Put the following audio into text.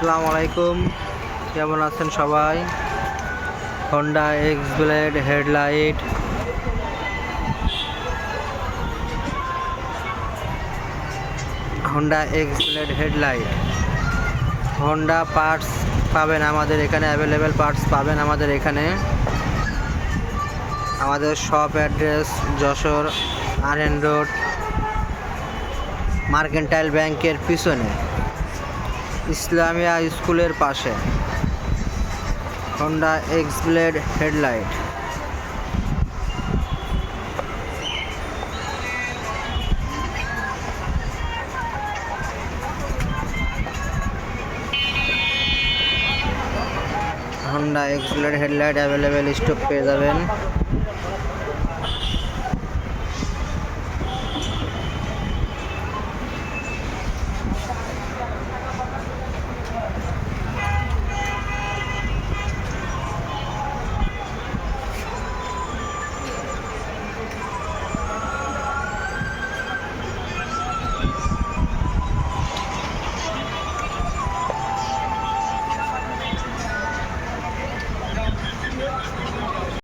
আসসালামু আলাইকুম, কেমন আছেন সবাই? Honda x blade headlight, Honda x blade headlight, Honda parts পাবেন আমাদের এখানে, অ্যাভেলেবেল পার্টস পাবেন আমাদের এখানে। আমাদের shop address Jessore R road, mercantile ব্যাংকের পিছনে, ইসলামিয়া স্কুলের পাশে। Honda x blade headlight. Honda x blade headlight available stock পেয়ে যাবেন।